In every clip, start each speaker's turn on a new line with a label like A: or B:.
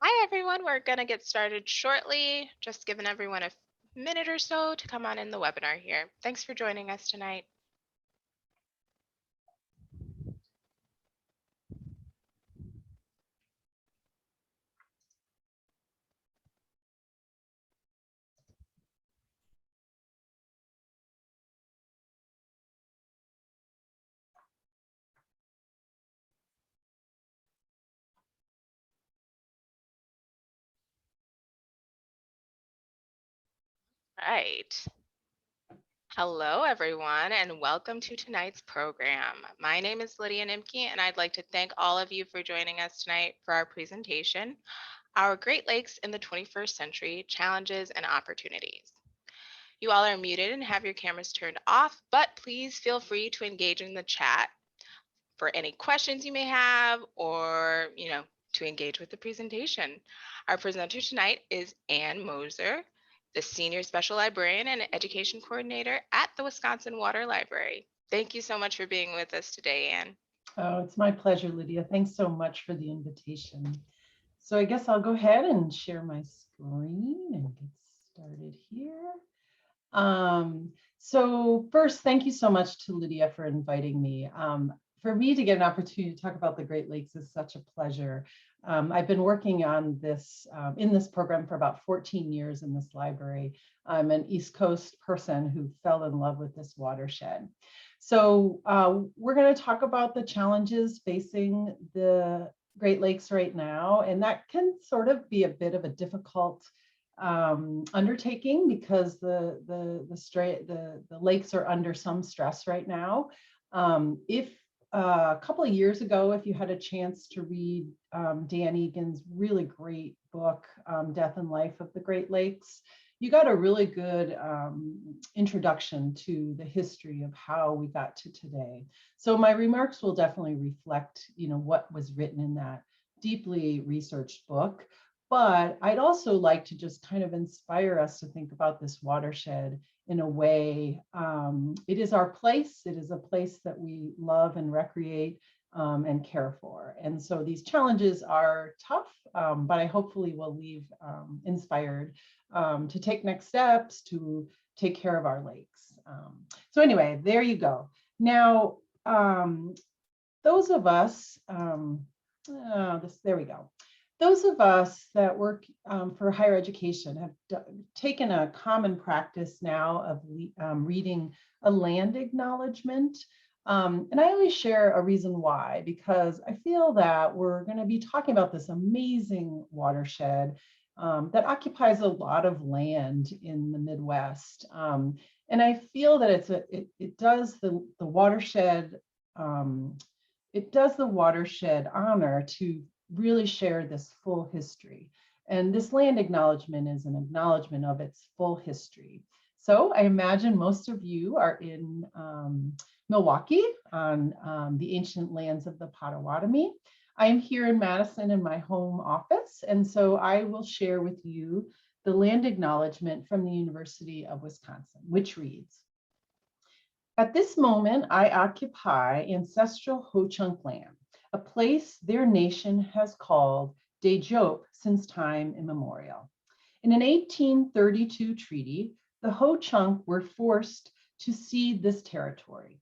A: Hi, everyone. We're going to get started shortly, just giving everyone a minute or so to come on in the webinar here. Thanks for joining us tonight. Right. Hello, everyone, and welcome to tonight's program. My name is Lydia Nimke, and I'd like to thank all of you for joining us tonight for our presentation, Our Great Lakes in the 21st Century, Challenges and Opportunities. You all are muted and have your cameras turned off, but please feel free to engage in the chat for any questions you may have or, to engage with the presentation. Our presenter tonight is Anne Moser, the Senior Special Librarian and Education Coordinator at the Wisconsin Water Library. Thank you so much for being with us today, Anne.
B: Oh, it's my pleasure, Lydia. Thanks so much for the invitation. So I guess I'll go ahead and share my screen and get started here. So first, thank you so much to Lydia for inviting me. For me to get an opportunity to talk about the Great Lakes is such a pleasure. I've been working on this in this program for about 14 years in this library. I'm an East Coast person who fell in love with this watershed. So we're going to talk about the challenges facing the Great Lakes right now, and that can sort of be a bit of a difficult undertaking because the lakes are under some stress right now. If a couple of years ago, if you had a chance to read Dan Egan's really great book, Death and Life of the Great Lakes, you got a really good introduction to the history of how we got to today. So my remarks will definitely reflect, what was written in that deeply researched book. But I'd also like to just kind of inspire us to think about this watershed in a way. It is our place. It is a place that we love and recreate and care for. And so these challenges are tough, but I hopefully will leave inspired to take next steps to take care of our lakes. So anyway, there you go. Now, those of us, there we go. Those of us that work for higher education have taken a common practice now of reading a land acknowledgement. And I always share a reason why, because I feel that we're going to be talking about this amazing watershed that occupies a lot of land in the Midwest. And I feel that it does the watershed honor to really share this full history. And this land acknowledgement is an acknowledgement of its full history. So I imagine most of you are in Milwaukee on the ancient lands of the Potawatomi. I am here in Madison in my home office, and so I will share with you the land acknowledgement from the University of Wisconsin, which reads, "At this moment, I occupy ancestral Ho-Chunk land, a place their nation has called De Jope since time immemorial. In an 1832 treaty, the Ho-Chunk were forced to cede this territory.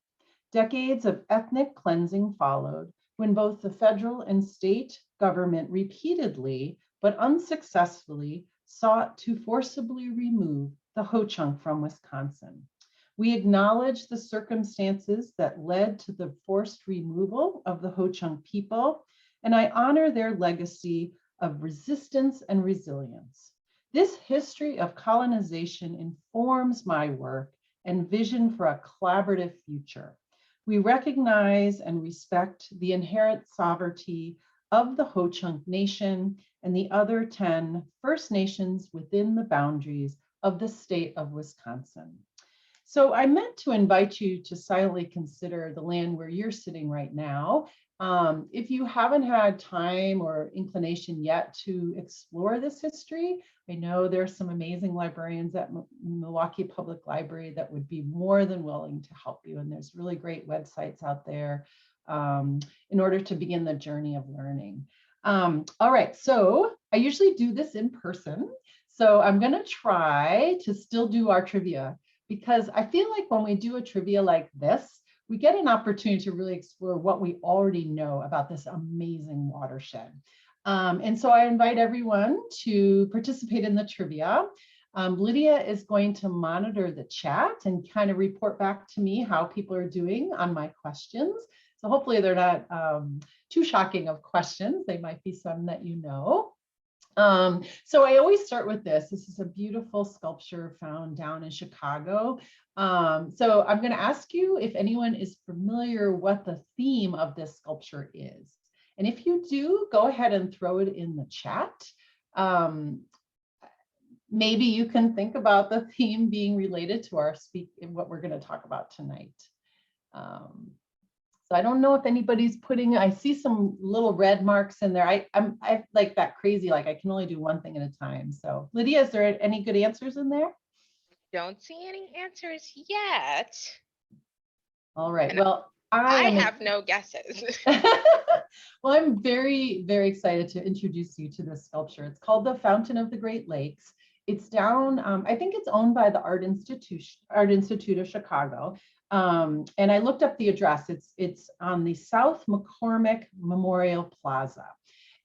B: Decades of ethnic cleansing followed when both the federal and state government repeatedly, but unsuccessfully, sought to forcibly remove the Ho-Chunk from Wisconsin. We acknowledge the circumstances that led to the forced removal of the Ho-Chunk people, and I honor their legacy of resistance and resilience. This history of colonization informs my work and vision for a collaborative future. We recognize and respect the inherent sovereignty of the Ho-Chunk Nation and the other 10 First Nations within the boundaries of the state of Wisconsin." So I meant to invite you to silently consider the land where you're sitting right now. If you haven't had time or inclination yet to explore this history, I know there's some amazing librarians at Milwaukee Public Library that would be more than willing to help you. And there's really great websites out there in order to begin the journey of learning. All right, so I usually do this in person. So I'm going to try to still do our trivia, because I feel like when we do a trivia like this, we get an opportunity to really explore what we already know about this amazing watershed. And so I invite everyone to participate in the trivia. Lydia is going to monitor the chat and kind of report back to me how people are doing on my questions. So hopefully they're not too shocking of questions. They might be some that you know. So I always start with this. This is a beautiful sculpture found down in Chicago. So I'm going to ask you if anyone is familiar what the theme of this sculpture is. And if you do, go ahead and throw it in the chat. Maybe you can think about the theme being related to our what we're going to talk about tonight. So I don't know if anybody's putting, I see some little red marks in there. I'm like that crazy, like I can only do one thing at a time. So Lydia, is there any good answers in there?
A: Don't see any answers yet.
B: All right,
A: And
B: well,
A: I have no guesses.
B: Well, I'm very, very excited to introduce you to this sculpture. It's called the Fountain of the Great Lakes. It's down, I think it's owned by the Art Institute of Chicago. And I looked up the address. It's on the South McCormick Memorial Plaza.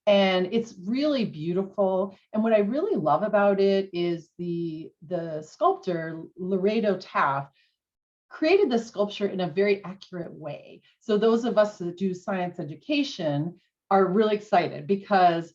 B: And it's really beautiful. And what I really love about it is the sculptor, Laredo Taft, created the sculpture in a very accurate way. So those of us that do science education are really excited, because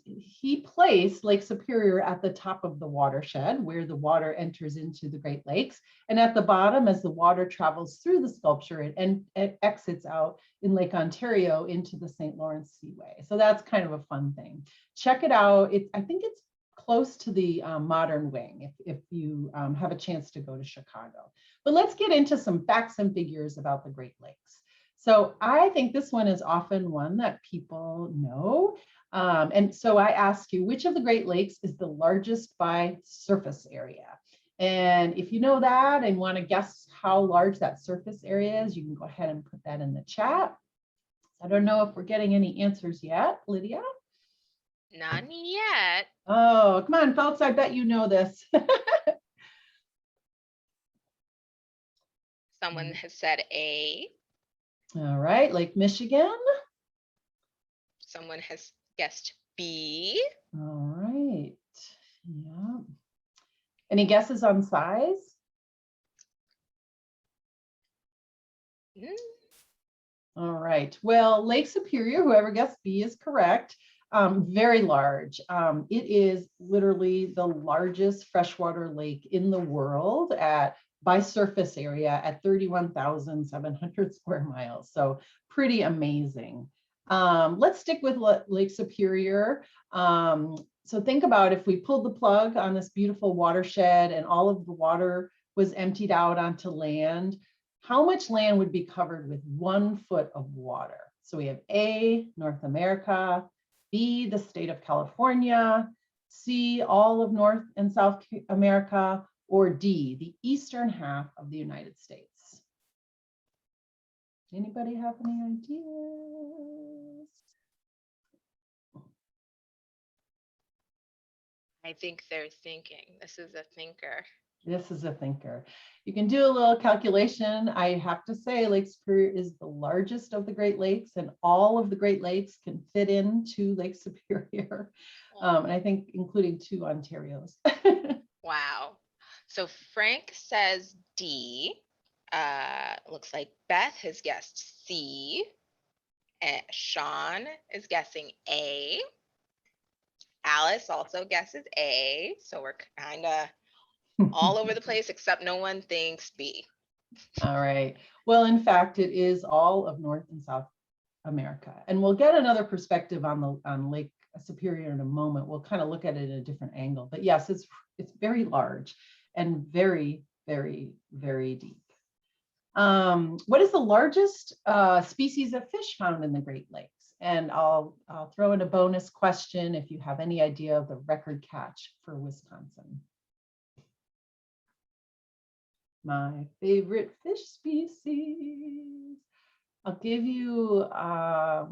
B: he placed Lake Superior at the top of the watershed where the water enters into the Great Lakes. And at the bottom, as the water travels through the sculpture, it exits out in Lake Ontario into the St. Lawrence Seaway. So that's kind of a fun thing. Check it out. I think it's close to the modern wing if you have a chance to go to Chicago. But let's get into some facts and figures about the Great Lakes. So I think this one is often one that people know. And so I ask you, which of the Great Lakes is the largest by surface area? And if you know that and want to guess how large that surface area is, you can go ahead and put that in the chat. I don't know if we're getting any answers yet, Lydia.
A: None yet.
B: Oh, come on, folks, I bet you know this.
A: Someone has said A.
B: All right, Lake Michigan.
A: Someone has guessed B.
B: All right, yeah. Any guesses on size? All right, well, Lake Superior, whoever guessed B is correct. Very large. It is literally the largest freshwater lake in the world by surface area at 31,700 square miles. So pretty amazing. Let's stick with Lake Superior. So think about if we pulled the plug on this beautiful watershed and all of the water was emptied out onto land, how much land would be covered with 1 foot of water? So we have A, North America, B, the state of California, C, all of North and South America, or D, the eastern half of the United States. Anybody have any ideas?
A: I think they're thinking. This is a thinker.
B: This is a thinker. You can do a little calculation. I have to say Lake Superior is the largest of the Great Lakes, and all of the Great Lakes can fit into Lake Superior. And I think including 2 Ontarios.
A: Wow. So Frank says D. Looks like Beth has guessed C. And Sean is guessing A. Alice also guesses A. So we're kind of all over the place, except no one thinks B.
B: All right. Well, in fact, it is all of North and South America. And we'll get another perspective on Lake Superior in a moment. We'll kind of look at it in a different angle. But yes, it's very large and very, very, very deep. What is the largest species of fish found in the Great Lakes? And I'll throw in a bonus question if you have any idea of the record catch for Wisconsin. My favorite fish species. I'll give you a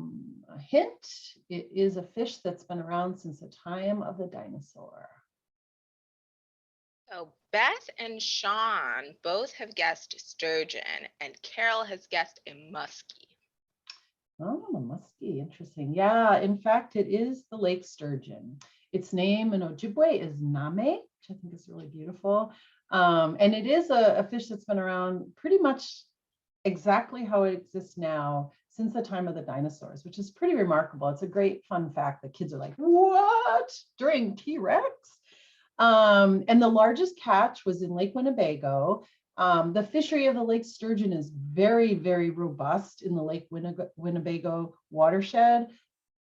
B: hint, it is a fish that's been around since the time of the dinosaur.
A: So Beth and Sean both have guessed sturgeon, and Carol has guessed a muskie.
B: Oh, the muskie, interesting. Yeah, in fact, it is the lake sturgeon. Its name in Ojibwe is Name, which I think is really beautiful. And it is a fish that's been around pretty much exactly how it exists now since the time of the dinosaurs, which is pretty remarkable. It's a great fun fact that kids are like, what? During T-Rex? And the largest catch was in Lake Winnebago. The fishery of the lake sturgeon is very, very robust in the Lake Winnebago watershed.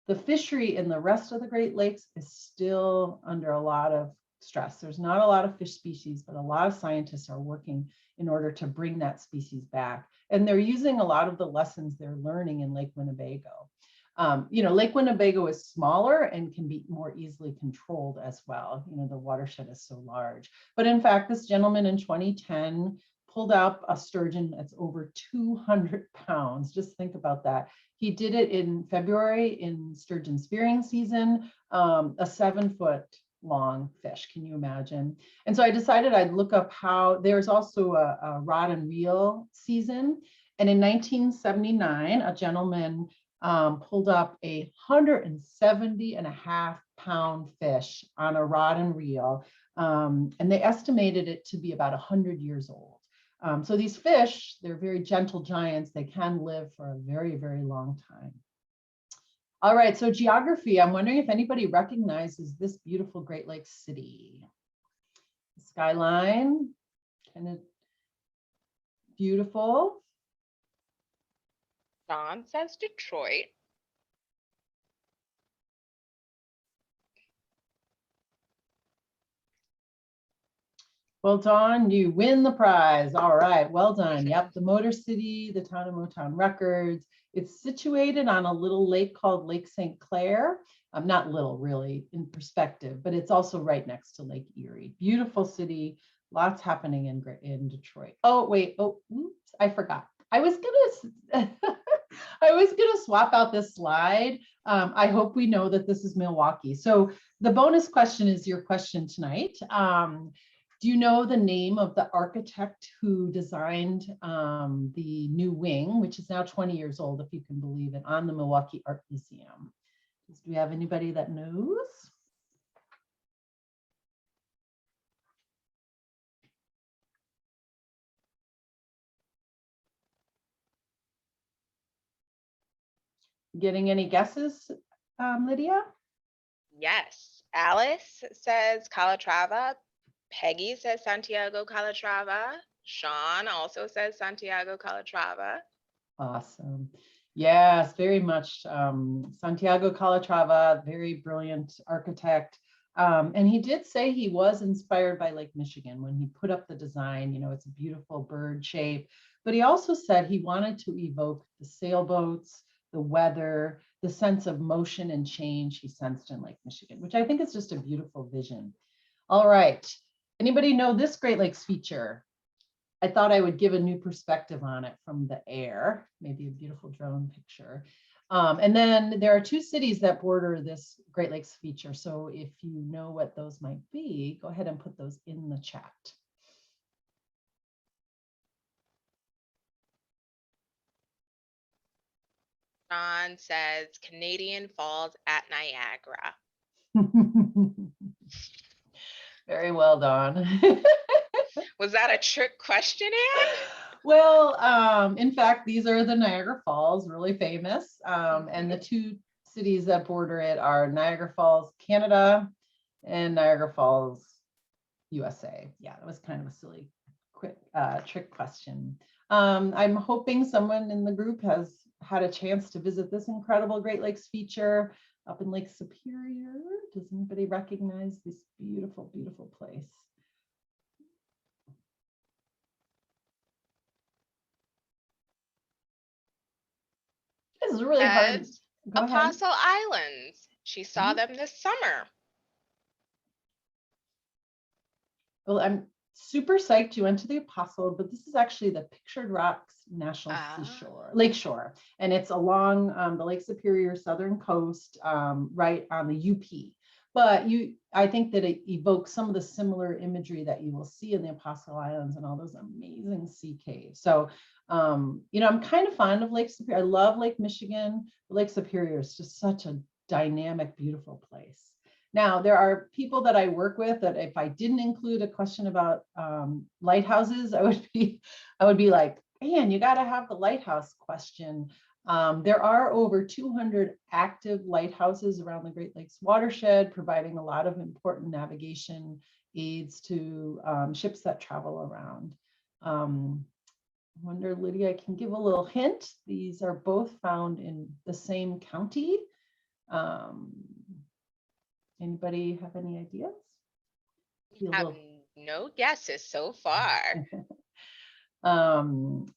B: The fishery in the rest of the Great Lakes is still under a lot of stress. There's not a lot of fish species, but a lot of scientists are working in order to bring that species back. And they're using a lot of the lessons they're learning in Lake Winnebago. Lake Winnebago is smaller and can be more easily controlled as well. The watershed is so large. But in fact, this gentleman in 2010 pulled up a sturgeon that's over 200 pounds. Just think about that. He did it in February in sturgeon spearing season, a 7-foot long fish. Can you imagine? And so I decided I'd look up how there's also a rod and reel season. And in 1979, a gentleman pulled up a 170.5-pound fish on a rod and reel. And they estimated it to be about 100 years old. So these fish, they're very gentle giants. They can live for a very, very long time. All right, so geography. I'm wondering if anybody recognizes this beautiful Great Lakes city. Skyline, kind of beautiful.
A: Sean says Detroit.
B: Well, Dawn, you win the prize. All right, well done. Yep, the Motor City, the town of Motown Records. It's situated on a little lake called Lake St. Clair. Not little, really, in perspective, but it's also right next to Lake Erie. Beautiful city, lots happening in Detroit. Oh, wait, oops, I forgot. I was gonna swap out this slide. I hope we know that this is Milwaukee. So the bonus question is your question tonight. Do you know the name of the architect who designed the new wing, which is now 20 years old, if you can believe it, on the Milwaukee Art Museum? Do we have anybody that knows? Getting any guesses, Lydia?
A: Yes. Alice says Calatrava. Peggy says Santiago Calatrava. Sean also says Santiago Calatrava.
B: Awesome. Yes, very much. Santiago Calatrava, very brilliant architect. And he did say he was inspired by Lake Michigan when he put up the design. It's a beautiful bird shape, but he also said he wanted to evoke the sailboats, the weather, the sense of motion and change he sensed in Lake Michigan, which I think is just a beautiful vision. All right. Anybody know this Great Lakes feature? I thought I would give a new perspective on it from the air, maybe a beautiful drone picture. And then there are 2 cities that border this Great Lakes feature. So if you know what those might be, go ahead and put those in the chat.
A: Sean says Canadian Falls at Niagara.
B: Very well done.
A: Was that a trick question, Anne?
B: Well, in fact, these are the Niagara Falls, really famous. And the 2 cities that border it are Niagara Falls, Canada, and Niagara Falls, USA. Yeah, that was kind of a silly, quick trick question. I'm hoping someone in the group has had a chance to visit this incredible Great Lakes feature up in Lake Superior. Does anybody recognize this beautiful, beautiful place? This is really hard. Go ahead.
A: Apostle Islands. She saw them this summer.
B: Well, super psyched you went to the Apostle, but this is actually the Pictured Rocks National Lakeshore, and it's along the Lake Superior southern coast, right on the UP. But I think that it evokes some of the similar imagery that you will see in the Apostle Islands and all those amazing sea caves. So, I'm kind of fond of Lake Superior. I love Lake Michigan. Lake Superior is just such a dynamic, beautiful place. Now, there are people that I work with that if I didn't include a question about lighthouses, I would be like, man, you got to have the lighthouse question. There are over 200 active lighthouses around the Great Lakes watershed, providing a lot of important navigation aids to ships that travel around. I wonder, Lydia, I can give a little hint. These are both found in the same county. Anybody have any ideas?
A: No guesses so far.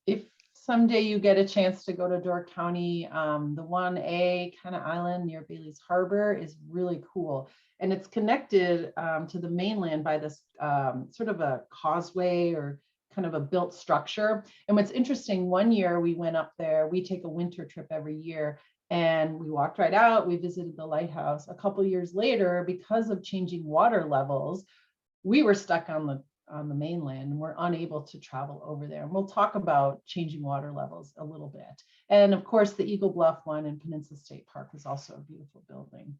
B: If someday you get a chance to go to Door County, the 1A kind of island near Bailey's Harbor is really cool. And it's connected to the mainland by this sort of a causeway or kind of a built structure. And what's interesting, one year we went up there, we take a winter trip every year, and we walked right out, we visited the lighthouse. A couple of years later, because of changing water levels, we were stuck on the mainland and we're unable to travel over there. And we'll talk about changing water levels a little bit. And of course, the Eagle Bluff one in Peninsula State Park is also a beautiful building.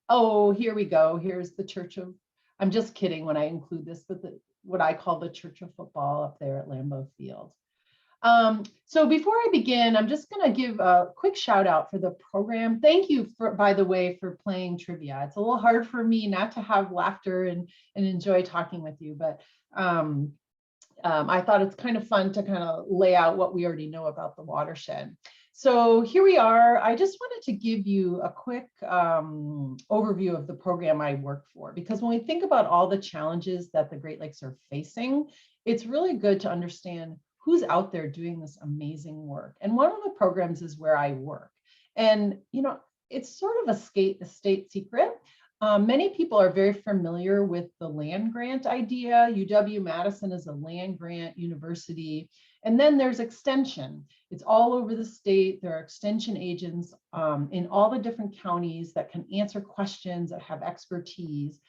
B: Oh, here we go. Here's the Church of, I'm just kidding when I include this, but what I call the Church of Football up there at Lambeau Field. So before I begin, I'm just going to give a quick shout out for the program. Thank you, by the way, for playing trivia. It's a little hard for me not to have laughter and enjoy talking with you, but I thought it's kind of fun to kind of lay out what we already know about the watershed. So here we are. I just wanted to give you a quick overview of the program I work for, because when we think about all the challenges that the Great Lakes are facing, it's really good to understand who's out there doing this amazing work. And one of the programs is where I work. And, it's sort of a state secret. Many people are very familiar with the land grant idea. UW-Madison is a land grant university. And then there's extension. It's all over the state. There are extension agents in all the different counties that can answer questions, that have expertise.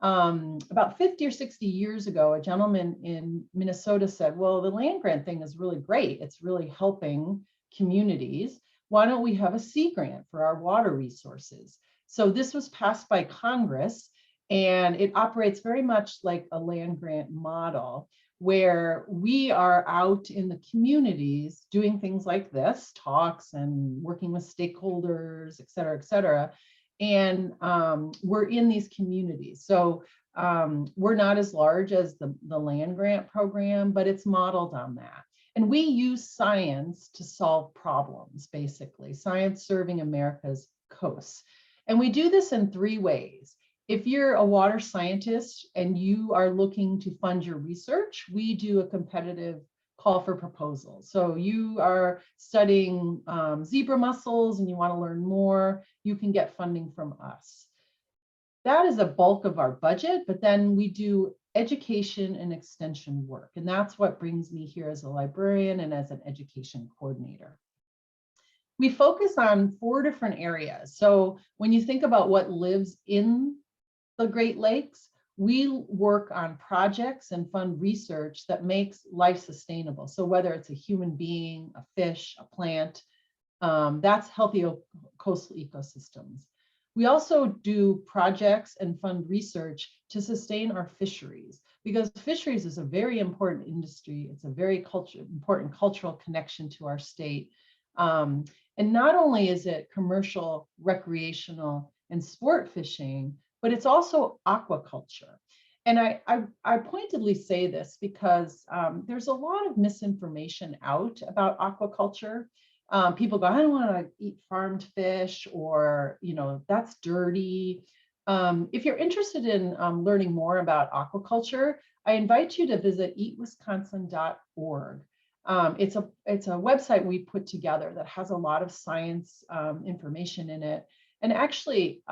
B: About 50 or 60 years ago, a gentleman in Minnesota said, well, the land grant thing is really great. It's really helping communities. Why don't we have a sea grant for our water resources? So this was passed by Congress, and it operates very much like a land grant model, where we are out in the communities doing things like this, talks and working with stakeholders, et cetera, and we're in these communities. So we're not as large as the land grant program, but it's modeled on that. And we use science to solve problems, basically, science serving America's coasts. And we do this in 3 ways. If you're a water scientist and you are looking to fund your research, we do a competitive call for proposals. So you are studying zebra mussels and you want to learn more, you can get funding from us. That is a bulk of our budget, but then we do education and extension work. And that's what brings me here as a librarian and as an education coordinator. We focus on 4 different areas. So when you think about what lives in the Great Lakes, we work on projects and fund research that makes life sustainable. So whether it's a human being, a fish, a plant, that's healthy coastal ecosystems. We also do projects and fund research to sustain our fisheries, because fisheries is a very important industry. It's a very important cultural connection to our state. And not only is it commercial, recreational, and sport fishing, but it's also aquaculture. And I pointedly say this because there's a lot of misinformation out about aquaculture. People go, I don't want to eat farmed fish, or, that's dirty. If you're interested in learning more about aquaculture, I invite you to visit eatwisconsin.org. It's a website we put together that has a lot of science information in it. And actually,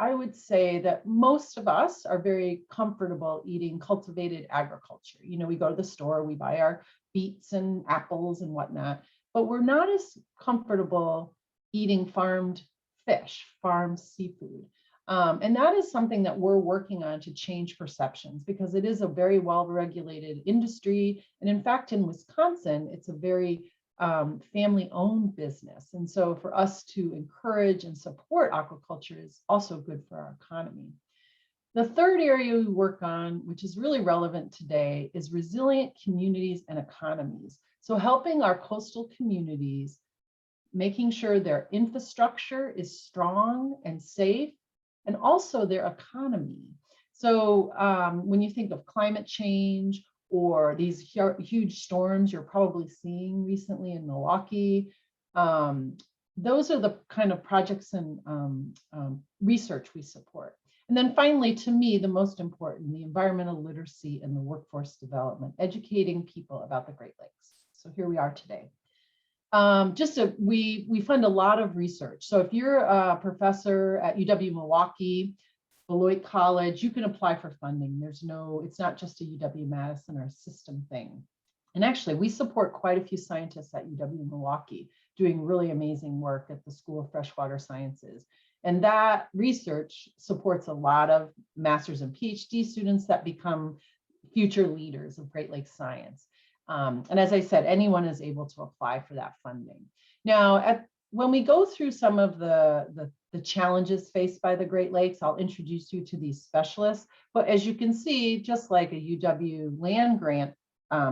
B: I would say that most of us are very comfortable eating cultivated agriculture. You know, we go to the store, we buy our beets and apples and whatnot, but we're not as comfortable eating farmed fish, farmed seafood. And that is something that we're working on to change perceptions, because it is a very well-regulated industry. And in fact, in Wisconsin, it's a very family-owned business. And so for us to encourage and support aquaculture is also good for our economy. The third area we work on, which is really relevant today, is resilient communities and economies. So helping our coastal communities, making sure their infrastructure is strong and safe, and also their economy. So when you think of climate change or these huge storms you're probably seeing recently in Milwaukee, those are the kind of projects and research we support. And then finally, to me, the most important, the environmental literacy and the workforce development, educating people about the Great Lakes. So here we are today. We fund a lot of research. So if you're a professor at UW Milwaukee, Beloit College, you can apply for funding. It's not just a UW-Madison or a system thing. And actually, we support quite a few scientists at UW Milwaukee doing really amazing work at the School of Freshwater Sciences. And that research supports a lot of master's and PhD students that become future leaders of Great Lakes science. And as I said, anyone is able to apply for that funding. Now, when we go through some of the challenges faced by the Great Lakes, I'll introduce you to these specialists. But as you can see, just like a UW land grant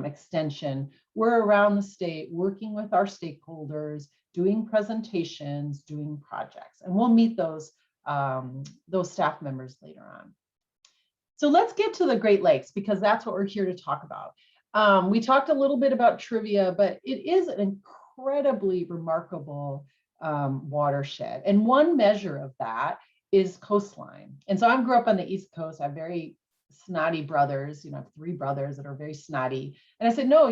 B: extension, we're around the state working with our stakeholders, doing presentations, doing projects, and we'll meet those staff members later on. So let's get to the Great Lakes, because that's what we're here to talk about. We talked a little bit about trivia, but it is an incredibly remarkable watershed. And one measure of that is coastline. And so I grew up on the East Coast. I have very snotty brothers, I have 3 brothers that are very snotty. And I said, no,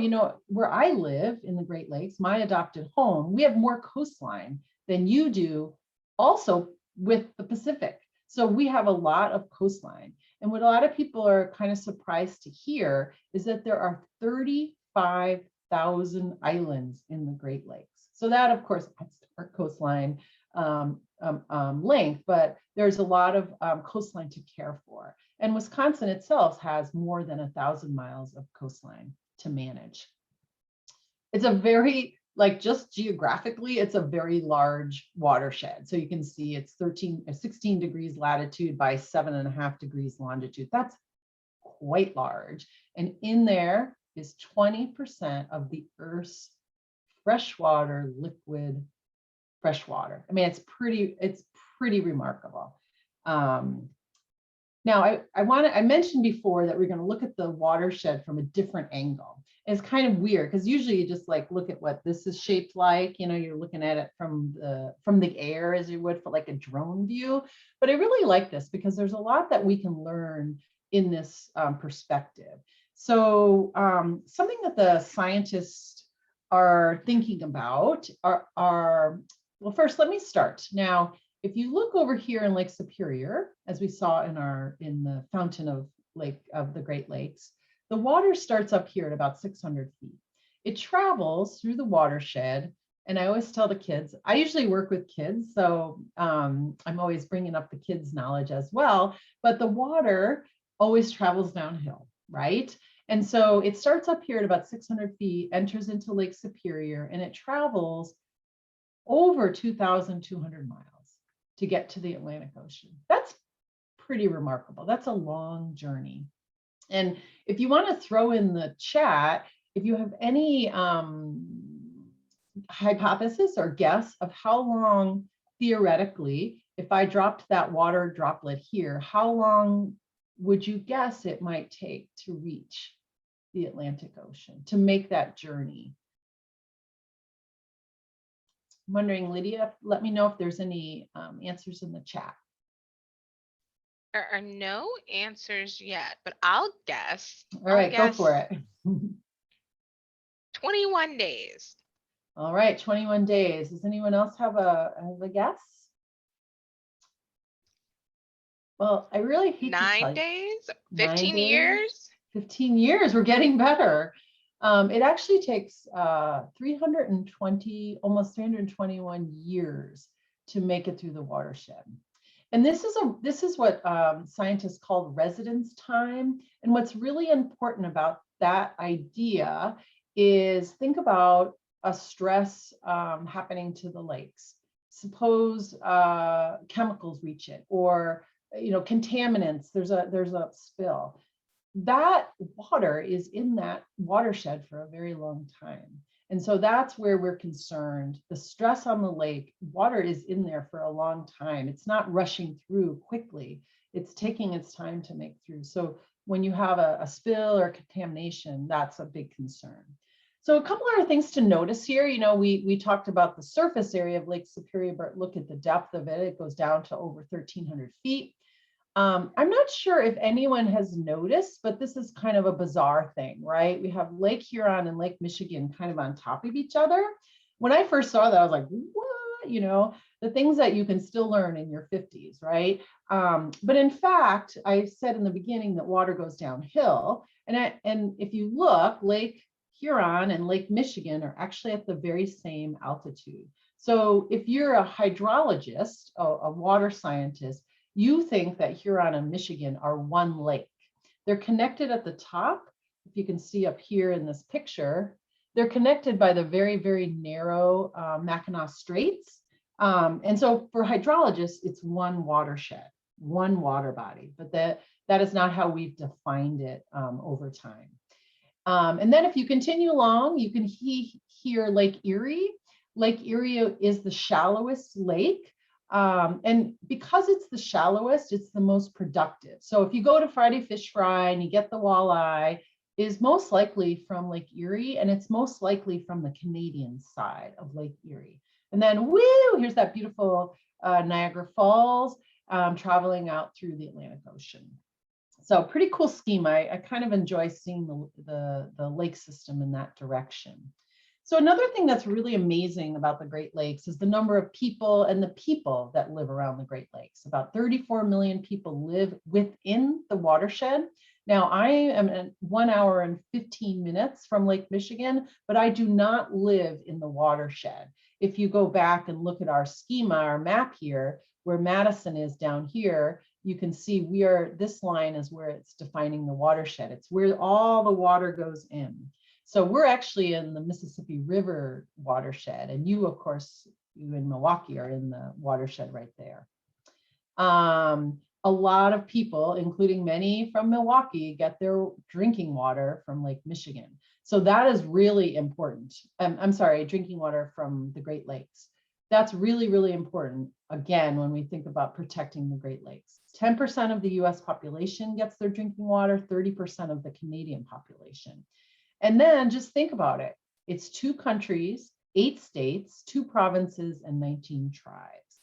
B: where I live in the Great Lakes, my adopted home, we have more coastline than you do, also with the Pacific. So we have a lot of coastline. And what a lot of people are kind of surprised to hear is that there are 35,000 islands in the Great Lakes. So that, of course, that's our coastline length, but there's a lot of coastline to care for. And Wisconsin itself has more than 1,000 miles of coastline to manage. It's a very, just geographically, it's a very large watershed. So you can see it's 16 degrees latitude by 7.5 degrees longitude. That's quite large. And in there is 20% of the Earth's freshwater, liquid freshwater. I mean, it's pretty remarkable. Now, I mentioned before that we're going to look at the watershed from a different angle. It's kind of weird because usually you just look at what this is shaped like. You're looking at it from the air as you would for like a drone view. But I really like this because there's a lot that we can learn in this perspective. So something that the scientists are thinking about are well, first, let me start. Now, if you look over here in Lake Superior, as we saw in the fountain of the Great Lakes, the water starts up here at about 600 feet. It travels through the watershed. And I always tell the kids, I usually work with kids, so I'm always bringing up the kids' knowledge as well. But the water always travels downhill, right? And so it starts up here at about 600 feet, enters into Lake Superior, and it travels over 2,200 miles to get to the Atlantic Ocean. That's pretty remarkable. That's a long journey. And if you want to throw in the chat, if you have any hypothesis or guess of how long, theoretically, if I dropped that water droplet here, how long would you guess it might take to reach the Atlantic Ocean, to make that journey? I'm wondering, Lydia, let me know if there's any answers in the chat.
A: There are no answers yet, but I'll guess.
B: All right, go for it.
A: 21 days.
B: All right, 21 days. Does anyone else have a guess? Well, I really hate to tell
A: 9
B: you,
A: days?
B: 9
A: 15
B: days,
A: years?
B: 15 years, we're getting better. It actually takes 320, almost 321 years to make it through the watershed. And this is what scientists call residence time. And what's really important about that idea is think about a stress happening to the lakes. Suppose chemicals reach it, or contaminants. There's a spill. That water is in that watershed for a very long time. And so that's where we're concerned. The stress on the lake, water is in there for a long time. It's not rushing through quickly. It's taking its time to make through. So when you have a spill or contamination, that's a big concern. So a couple other things to notice here. We talked about the surface area of Lake Superior, but look at the depth of it. It goes down to over 1,300 feet. I'm not sure if anyone has noticed, but this is kind of a bizarre thing, right? We have Lake Huron and Lake Michigan kind of on top of each other. When I first saw that, I was like, what? The things that you can still learn in your 50s, right? But in fact, I said in the beginning that water goes downhill. And if you look, Lake Huron and Lake Michigan are actually at the very same altitude. So if you're a hydrologist, a water scientist, you think that Huron and Michigan are one lake. They're connected at the top. If you can see up here in this picture, they're connected by the very, very narrow Mackinac Straits. And so for hydrologists, it's one watershed, one water body, but that is not how we've defined it over time. And then if you continue along, you can hear Lake Erie. Lake Erie is the shallowest lake. And because it's the shallowest, it's the most productive. So if you go to Friday Fish Fry and you get the walleye, is most likely from Lake Erie, and it's most likely from the Canadian side of Lake Erie. And then, woo, here's that beautiful Niagara Falls traveling out through the Atlantic Ocean. So pretty cool scheme. I kind of enjoy seeing the lake system in that direction. So another thing that's really amazing about the Great Lakes is the number of people and the people that live around the Great Lakes. About 34 million people live within the watershed. Now, I am at 1 hour and 15 minutes from Lake Michigan, but I do not live in the watershed. If you go back and look at our schema, our map here, where Madison is down here, you can see this line is where it's defining the watershed. It's where all the water goes in. So we're actually in the Mississippi River watershed, and you, of course, you in Milwaukee are in the watershed right there. A lot of people, including many from Milwaukee, get their drinking water from Lake Michigan. So that is really important. I'm sorry, drinking water from the Great Lakes. That's really, really important, again, when we think about protecting the Great Lakes. 10% of the US population gets their drinking water, 30% of the Canadian population. And then just think about it. It's 2 countries, 8 states, 2 provinces, and 19 tribes.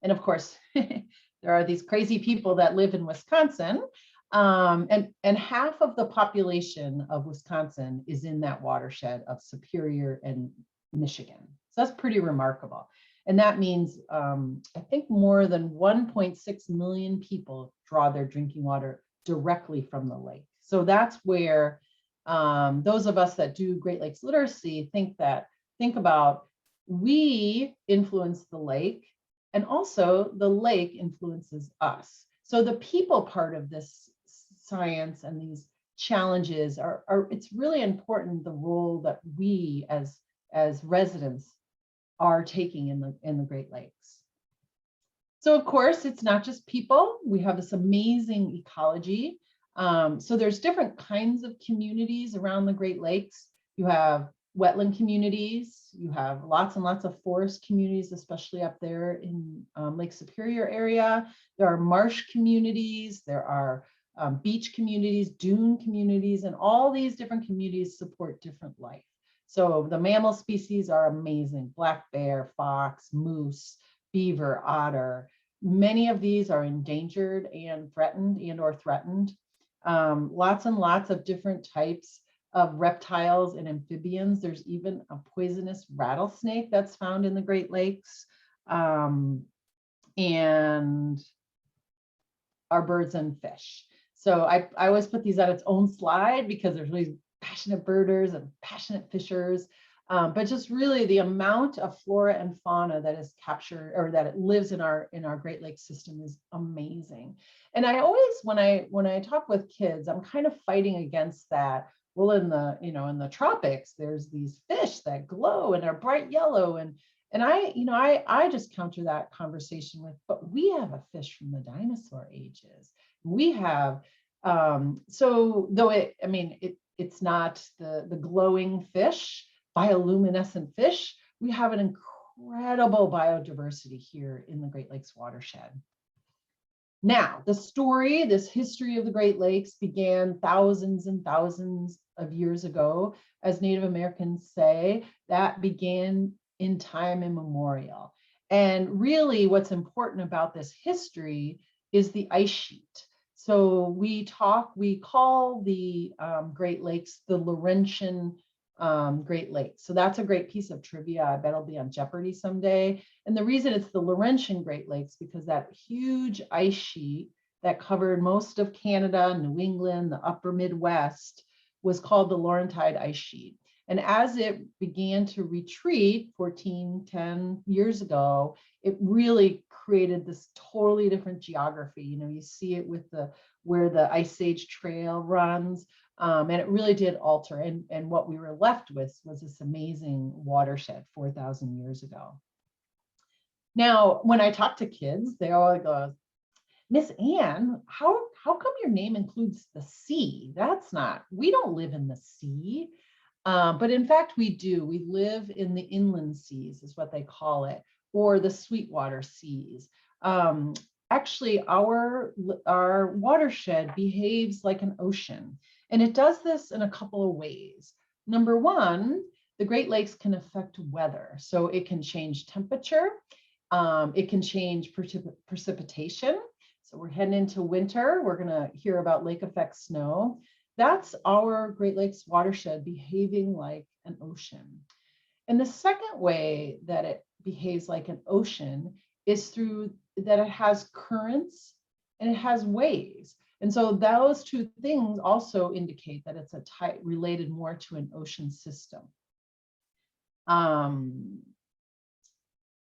B: And of course, there are these crazy people that live in Wisconsin, and half of the population of Wisconsin is in that watershed of Superior and Michigan. So that's pretty remarkable. And that means, I think more than 1.6 million people draw their drinking water directly from the lake. So that's where those of us that do Great Lakes literacy think about, we influence the lake, and also the lake influences us. So the people part of this science and these challenges it's really important, the role that we as residents are taking in the Great Lakes. So of course, it's not just people. We have this amazing ecology. So there's different kinds of communities around the Great Lakes. You have wetland communities. You have lots and lots of forest communities, especially up there in Lake Superior area. There are marsh communities. There are beach communities, dune communities, and all these different communities support different life. So the mammal species are amazing: black bear, fox, moose, beaver, otter. Many of these are endangered and threatened. Lots and lots of different types of reptiles and amphibians. There's even a poisonous rattlesnake that's found in the Great Lakes. And are birds and fish. So I always put these on its own slide because there's really passionate birders and passionate fishers. But just really the amount of flora and fauna that is captured or that it lives in our Great Lakes system is amazing. And I always, when I talk with kids, I'm kind of fighting against that. Well, in the tropics, there's these fish that glow and are bright yellow, and I just counter that conversation with, but we have a fish from the dinosaur ages. We have so though it's not the glowing fish, bioluminescent fish, we have an incredible biodiversity here in the Great Lakes watershed. Now, this history of the Great Lakes began thousands and thousands of years ago. As Native Americans say, that began in time immemorial. And really what's important about this history is the ice sheet. So we call the Great Lakes the Laurentian Great Lakes. So that's a great piece of trivia. I bet it'll be on Jeopardy someday. And the reason it's the Laurentian Great Lakes, because that huge ice sheet that covered most of Canada, New England, the upper Midwest, was called the Laurentide ice sheet. And as it began to retreat 10 years ago, it really created this totally different geography. You see it with where the Ice Age Trail runs. And it really did alter. And what we were left with was this amazing watershed 4,000 years ago. Now, when I talk to kids, they all go, Miss Anne, how come your name includes the sea? We don't live in the sea. But in fact, we do. We live in the inland seas, is what they call it, or the sweetwater seas. Actually, our watershed behaves like an ocean. And it does this in a couple of ways. Number one, the Great Lakes can affect weather. So it can change temperature. It can change precipitation. So we're heading into winter. We're going to hear about lake effect snow. That's our Great Lakes watershed behaving like an ocean. And the second way that it behaves like an ocean is through that it has currents and it has waves. And so those two things also indicate that it's related more to an ocean system.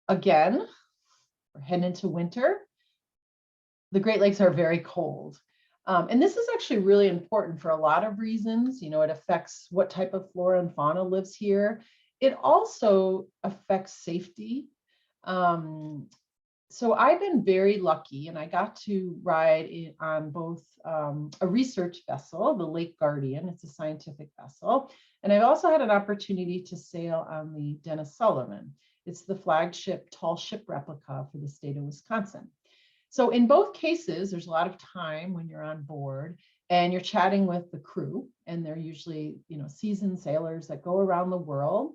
B: Again, we're heading into winter. The Great Lakes are very cold. And this is actually really important for a lot of reasons. It affects what type of flora and fauna lives here. It also affects safety. So I've been very lucky, and I got to ride on both a research vessel, the Lake Guardian. It's a scientific vessel. And I've also had an opportunity to sail on the Dennis Sullivan. It's the flagship tall ship replica for the state of Wisconsin. So in both cases, there's a lot of time when you're on board and you're chatting with the crew, and they're usually, seasoned sailors that go around the world,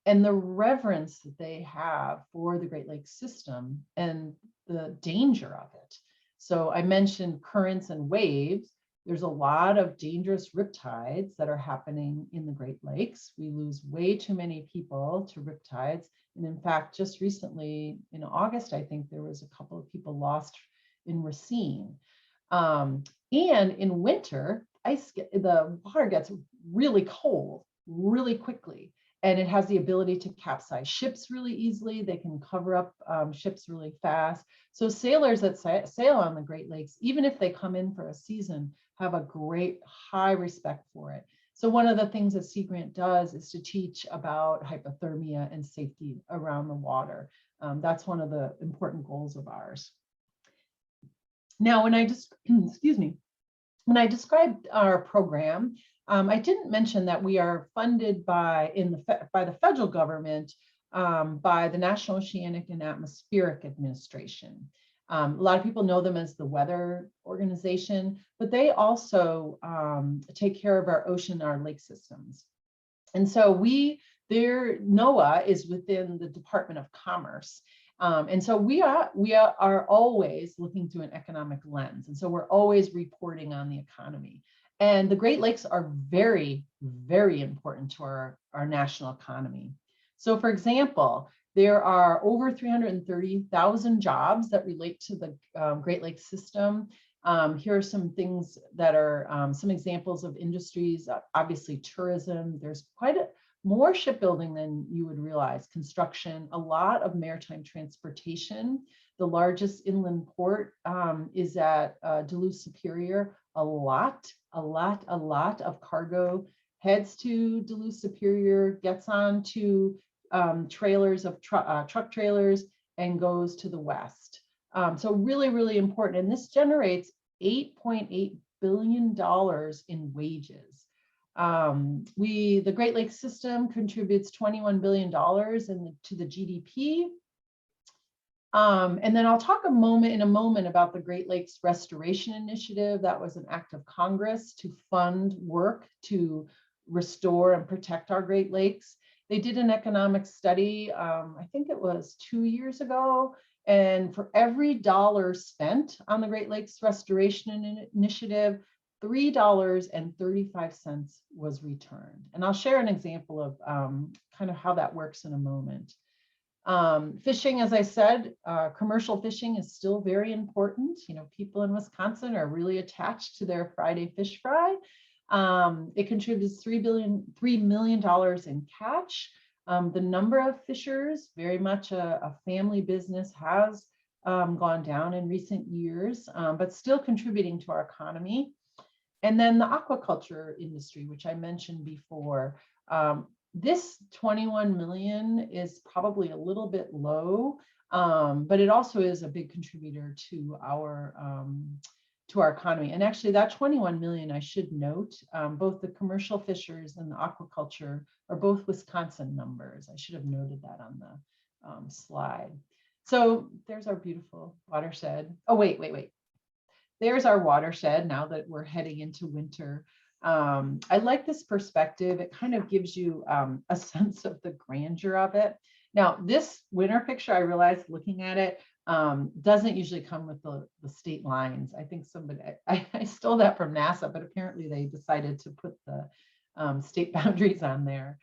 B: and the reverence that they have for the Great Lakes system and the danger of it. So I mentioned currents and waves. There's a lot of dangerous riptides that are happening in the Great Lakes. We lose way too many people to riptides. And in fact, just recently in August, I think there was a couple of people lost in Racine. And in winter, the water gets really cold really quickly, and it has the ability to capsize ships really easily. They can cover up ships really fast. So sailors that sail on the Great Lakes, even if they come in for a season, have a great high respect for it. So one of the things that Sea Grant does is to teach about hypothermia and safety around the water. That's one of the important goals of ours. Now, when I described our program, I didn't mention that we are funded by the federal government by the National Oceanic and Atmospheric Administration. A lot of people know them as the Weather Organization, but they also take care of our ocean, our lake systems. And so NOAA is within the Department of Commerce. And so we are always looking through an economic lens. And so we're always reporting on the economy. And the Great Lakes are very, very important to our national economy. So for example, there are over 330,000 jobs that relate to the Great Lakes system. Here are some things that are some examples of industries. Obviously, tourism. There's more shipbuilding than you would realize. Construction, a lot of maritime transportation. The largest inland port is at Duluth Superior. A lot of cargo heads to Duluth Superior, gets on to trailers of truck trailers, and goes to the west. So really, really important. And this generates $8.8 billion in wages. The Great Lakes system contributes $21 billion to the GDP. And then I'll talk in a moment about the Great Lakes Restoration Initiative. That was an act of Congress to fund work to restore and protect our Great Lakes. They did an economic study, I think it was 2 years ago, and for every dollar spent on the Great Lakes Restoration Initiative, $3.35 was returned. And I'll share an example of kind of how that works in a moment. Fishing, as I said, commercial fishing is still very important. You know, people in Wisconsin are really attached to their Friday fish fry. It contributes $3 million in catch. The number of fishers, very much a family business, has gone down in recent years, but still contributing to our economy. And then the aquaculture industry, which I mentioned before. This 21 million is probably a little bit low, but it also is a big contributor to our economy. And actually that 21 million, I should note, both the commercial fishers and the aquaculture are both Wisconsin numbers. I should have noted that on the slide. So there's our beautiful watershed. Oh, wait. There's our watershed now that we're heading into winter. I like this perspective. It kind of gives you a sense of the grandeur of it. Now, this winter picture, I realized looking at it, doesn't usually come with the state lines. I think I stole that from NASA, but apparently they decided to put the state boundaries on there.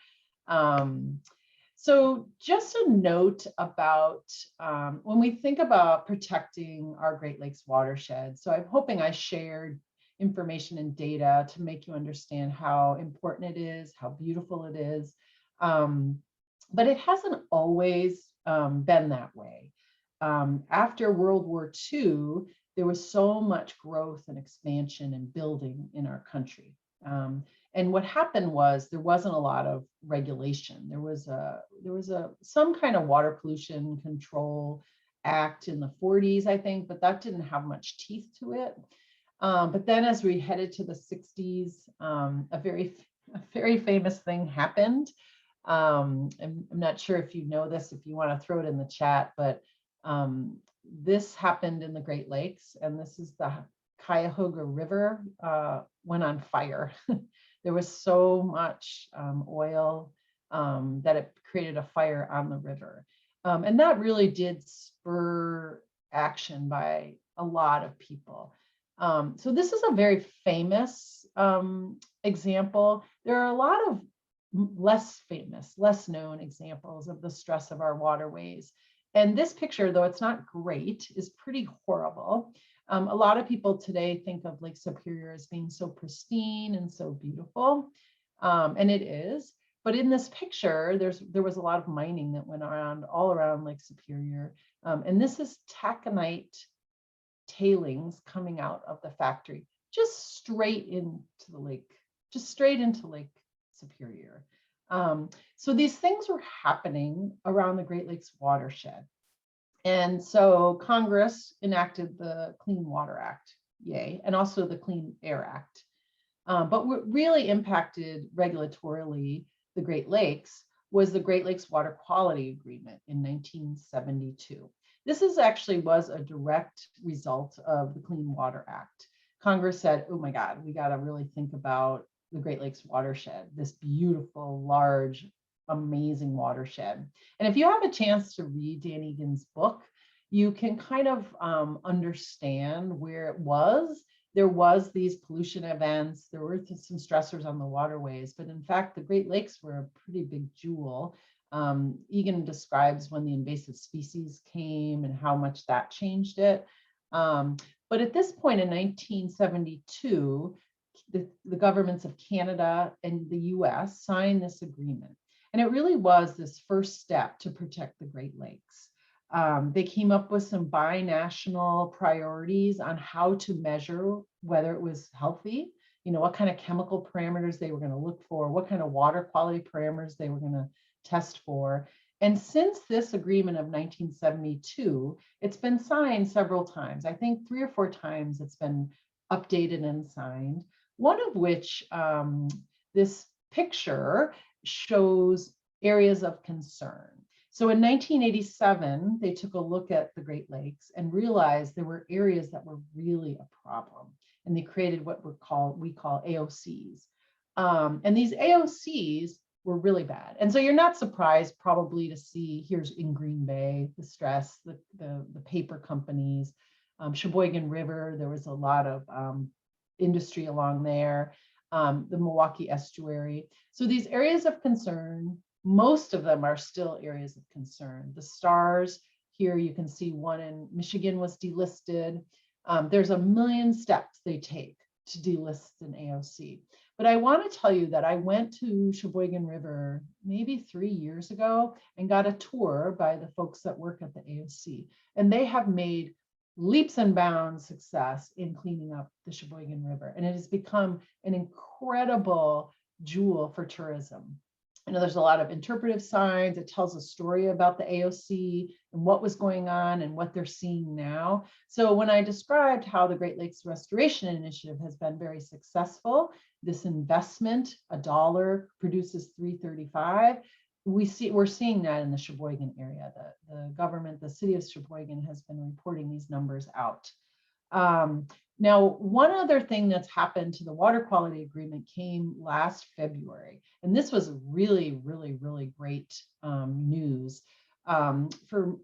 B: So just a note about when we think about protecting our Great Lakes watershed. So I'm hoping I shared information and data to make you understand how important it is, how beautiful it is. But it hasn't always been that way. After World War II, there was so much growth and expansion and building in our country. And what happened was there wasn't a lot of regulation. There was some kind of water pollution control act in the 40s, I think, but that didn't have much teeth to it. But then as we headed to the 60s, a very famous thing happened. I'm not sure if you know this, if you want to throw it in the chat, but this happened in the Great Lakes, and this is the Cuyahoga River went on fire. There was so much oil that it created a fire on the river. And that really did spur action by a lot of people. So this is a very famous example. There are a lot of less famous, less known examples of the stress of our waterways. And this picture, though it's not great, is pretty horrible. A lot of people today think of Lake Superior as being so pristine and so beautiful, and it is. But in this picture, there was a lot of mining that went around all around Lake Superior, and this is taconite tailings coming out of the factory, just straight into the lake, just straight into Lake Superior. So these things were happening around the Great Lakes watershed. And so Congress enacted the Clean Water Act, yay, and also the Clean Air Act. But what really impacted regulatorily the Great Lakes was the Great Lakes Water Quality Agreement in 1972. This was a direct result of the Clean Water Act. Congress said, oh my God, we got to really think about the Great Lakes watershed, this beautiful, large, amazing watershed. And if you have a chance to read Dan Egan's book, you can kind of understand where it was. There was these pollution events, there were some stressors on the waterways, but in fact, the Great Lakes were a pretty big jewel. Egan describes when the invasive species came and how much that changed it. But at this point in 1972, the governments of Canada and the US signed this agreement. And it really was this first step to protect the Great Lakes. They came up with some binational priorities on how to measure whether it was healthy, what kind of chemical parameters they were going to look for, what kind of water quality parameters they were going to test for. And since this agreement of 1972, it's been signed several times. I think 3 or 4 times it's been updated and signed, one of which this picture shows areas of concern. So in 1987, they took a look at the Great Lakes and realized there were areas that were really a problem. And they created what we call AOCs. And these AOCs were really bad. And so you're not surprised probably to see, here's in Green Bay, the stress, the paper companies, Sheboygan River, there was a lot of industry along there, the Milwaukee estuary. So these areas of concern, most of them are still areas of concern. The stars, here you can see one in Michigan was delisted. There's a million steps they take to delist an AOC. But I want to tell you that I went to Sheboygan River maybe 3 years ago and got a tour by the folks that work at the AOC. And they have made leaps and bounds success in cleaning up the Sheboygan River. And it has become an incredible jewel for tourism. There's a lot of interpretive signs. It tells a story about the AOC and what was going on and what they're seeing now. So when I described how the Great Lakes Restoration Initiative has been very successful, this investment, $1 produces $3.35. We're seeing that in the Sheboygan area. The government, the city of Sheboygan has been reporting these numbers out. Now, one other thing that's happened to the water quality agreement came last February, and this was really, really, really great news. For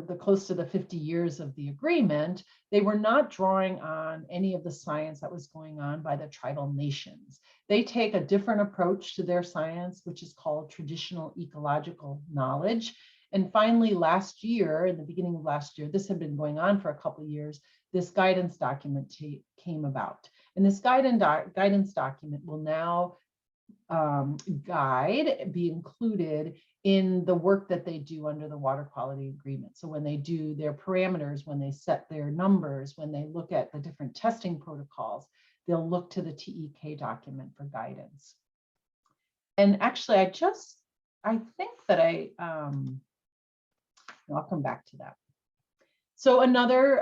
B: the close to the 50 years of the agreement, they were not drawing on any of the science that was going on by the tribal nations. They take a different approach to their science, which is called traditional ecological knowledge. And finally, last year, in the beginning of last year, this had been going on for a couple of years, this guidance document came about. And this guidance document will now be included in the work that they do under the water quality agreement. So when they do their parameters, when they set their numbers, when they look at the different testing protocols, they'll look to the TEK document for guidance. And actually, I think that I'll come back to that. So another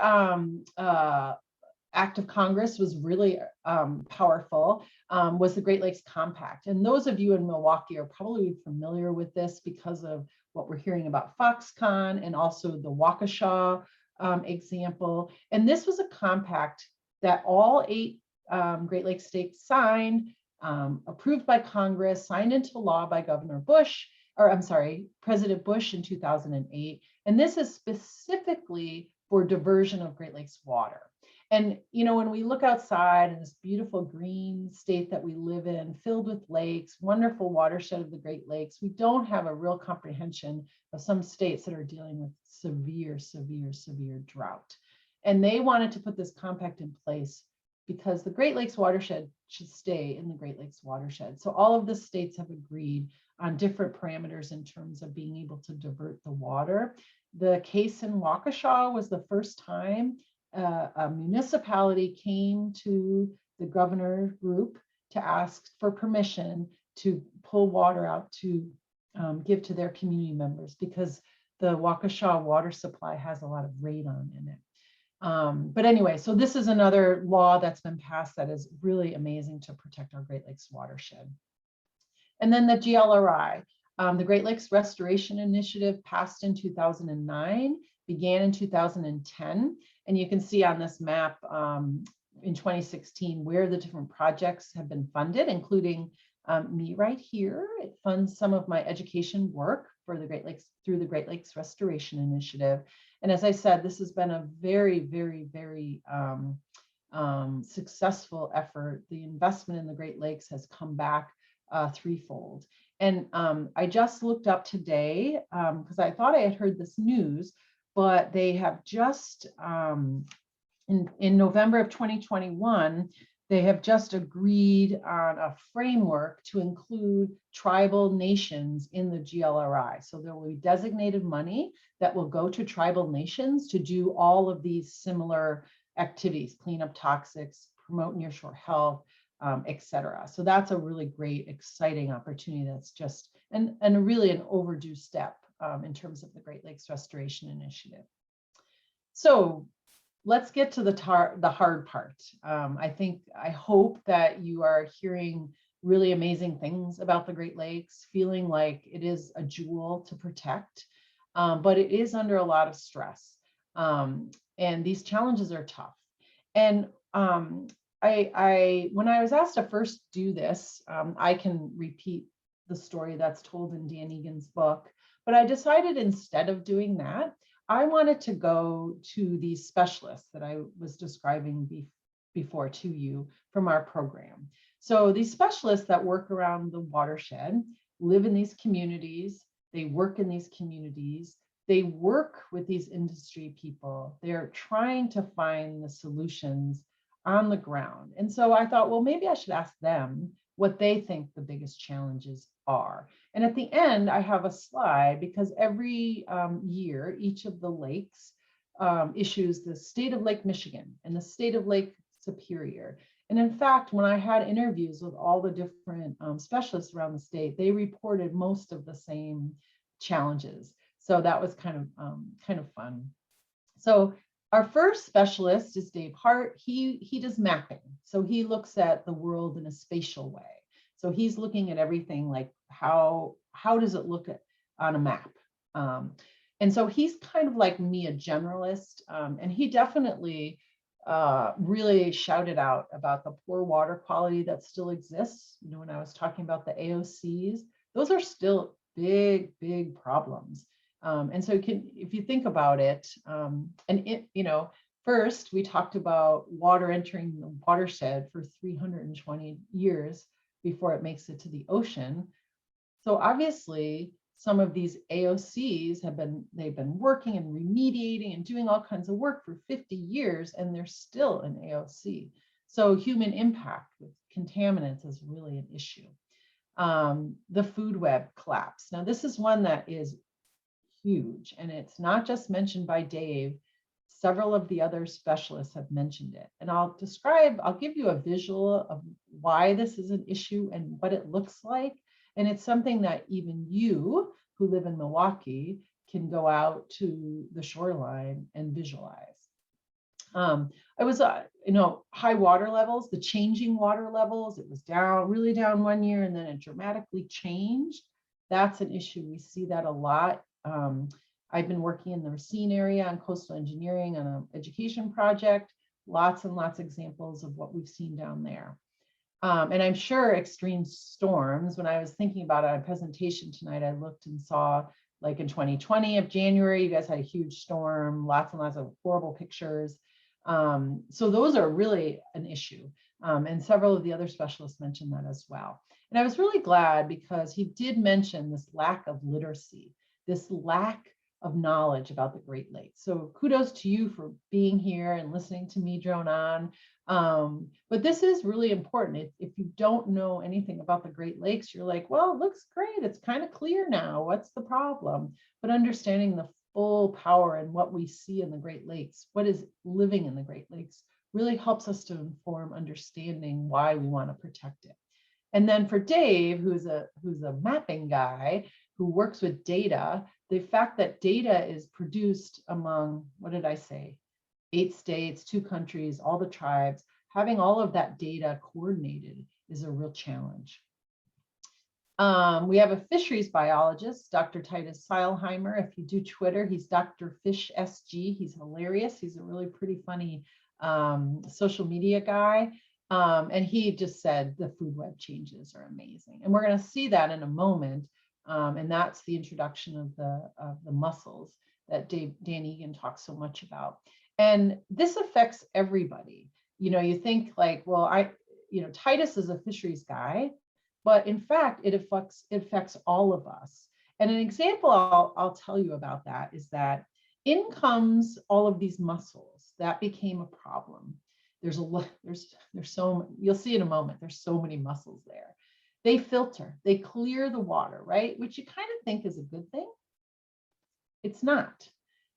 B: act of Congress was really powerful, was the Great Lakes Compact. And those of you in Milwaukee are probably familiar with this because of what we're hearing about Foxconn and also the Waukesha example. And this was a compact that all 8 Great Lakes states signed, approved by Congress, signed into law by President Bush in 2008. And this is specifically for diversion of Great Lakes water. And, when we look outside in this beautiful green state that we live in, filled with lakes, wonderful watershed of the Great Lakes, we don't have a real comprehension of some states that are dealing with severe, severe, severe drought. And they wanted to put this compact in place because the Great Lakes watershed should stay in the Great Lakes watershed. So all of the states have agreed on different parameters in terms of being able to divert the water. The case in Waukesha was the first time a municipality came to the governor group to ask for permission to pull water out to give to their community members because the Waukesha water supply has a lot of radon in it. But anyway, so this is another law that's been passed that is really amazing to protect our Great Lakes watershed. And then the GLRI, the Great Lakes Restoration Initiative, passed in 2009, began in 2010. And you can see on this map in 2016 where the different projects have been funded, including me right here. It funds some of my education work for the Great Lakes through the Great Lakes Restoration Initiative. And as I said, this has been a very, very, very successful effort. The investment in the Great Lakes has come back threefold. And I just looked up today because I thought I had heard this news, but they have just in November of 2021, they have just agreed on a framework to include tribal nations in the GLRI. So there will be designated money that will go to tribal nations to do all of these similar activities, clean up toxics, promote nearshore health, et cetera. So that's a really great, exciting opportunity that's just, and really an overdue step in terms of the Great Lakes Restoration Initiative. So let's get to the hard part. I hope that you are hearing really amazing things about the Great Lakes, feeling like it is a jewel to protect, but it is under a lot of stress. And these challenges are tough. And when I was asked to first do this, I can repeat the story that's told in Dan Egan's book, but I decided instead of doing that, I wanted to go to these specialists that I was describing before to you from our program. So these specialists that work around the watershed live in these communities, they work in these communities, they work with these industry people, they're trying to find the solutions on the ground. And so I thought, well, maybe I should ask them what they think the biggest challenges are. And at the end, I have a slide because every year, each of the lakes issues the state of Lake Michigan and the state of Lake Superior. And in fact, when I had interviews with all the different specialists around the state, they reported most of the same challenges. So that was kind of fun. So our first specialist is Dave Hart. He does mapping. So he looks at the world in a spatial way. So he's looking at everything like how does it look on a map? And so he's kind of like me, a generalist, and he definitely really shouted out about the poor water quality that still exists. You know, when I was talking about the AOCs, those are still big problems. And so if you think about it, first we talked about water entering the watershed for 320 years before it makes it to the ocean. So obviously some of these AOCs they've been working and remediating and doing all kinds of work for 50 years, and they're still an AOC. So human impact with contaminants is really an issue. The food web collapse. Now this is one that is huge, and it's not just mentioned by Dave. Several of the other specialists have mentioned it. And I'll give you a visual of why this is an issue and what it looks like. And it's something that even you who live in Milwaukee can go out to the shoreline and visualize. I was, high water levels, the changing water levels, it was really down one year and then it dramatically changed. That's an issue. We see that a lot. I've been working in the Racine area on coastal engineering on an education project, lots and lots of examples of what we've seen down there. And I'm sure extreme storms, when I was thinking about a presentation tonight, I looked and saw like in 2020 of January, you guys had a huge storm, lots and lots of horrible pictures. So those are really an issue. And several of the other specialists mentioned that as well. And I was really glad because he did mention this lack of literacy, this lack of knowledge about the Great Lakes. So kudos to you for being here and listening to me drone on. But this is really important. If you don't know anything about the Great Lakes, you're like, well, it looks great. It's kind of clear now. What's the problem? But understanding the full power and what we see in the Great Lakes, what is living in the Great Lakes, really helps us to inform understanding why we want to protect it. And then for Dave, who's a mapping guy who works with data, the fact that data is produced among, what did I say, 8 states, 2 countries, all the tribes, having all of that data coordinated is a real challenge. We have a fisheries biologist, Dr. Titus Seilheimer. If you do Twitter, he's Dr. Fish SG. He's hilarious. He's a really pretty funny social media guy. And he just said the food web changes are amazing. And we're going to see that in a moment. And that's the introduction of the mussels that Dan Egan talks so much about. And this affects everybody. You know, you think like, well, Titus is a fisheries guy, but in fact, it affects all of us. And an example I'll tell you about that is that in comes all of these mussels. That became a problem. There's a lot, there's so, you'll see in a moment, there's so many mussels there. They filter, they clear the water, right? Which you kind of think is a good thing. It's not,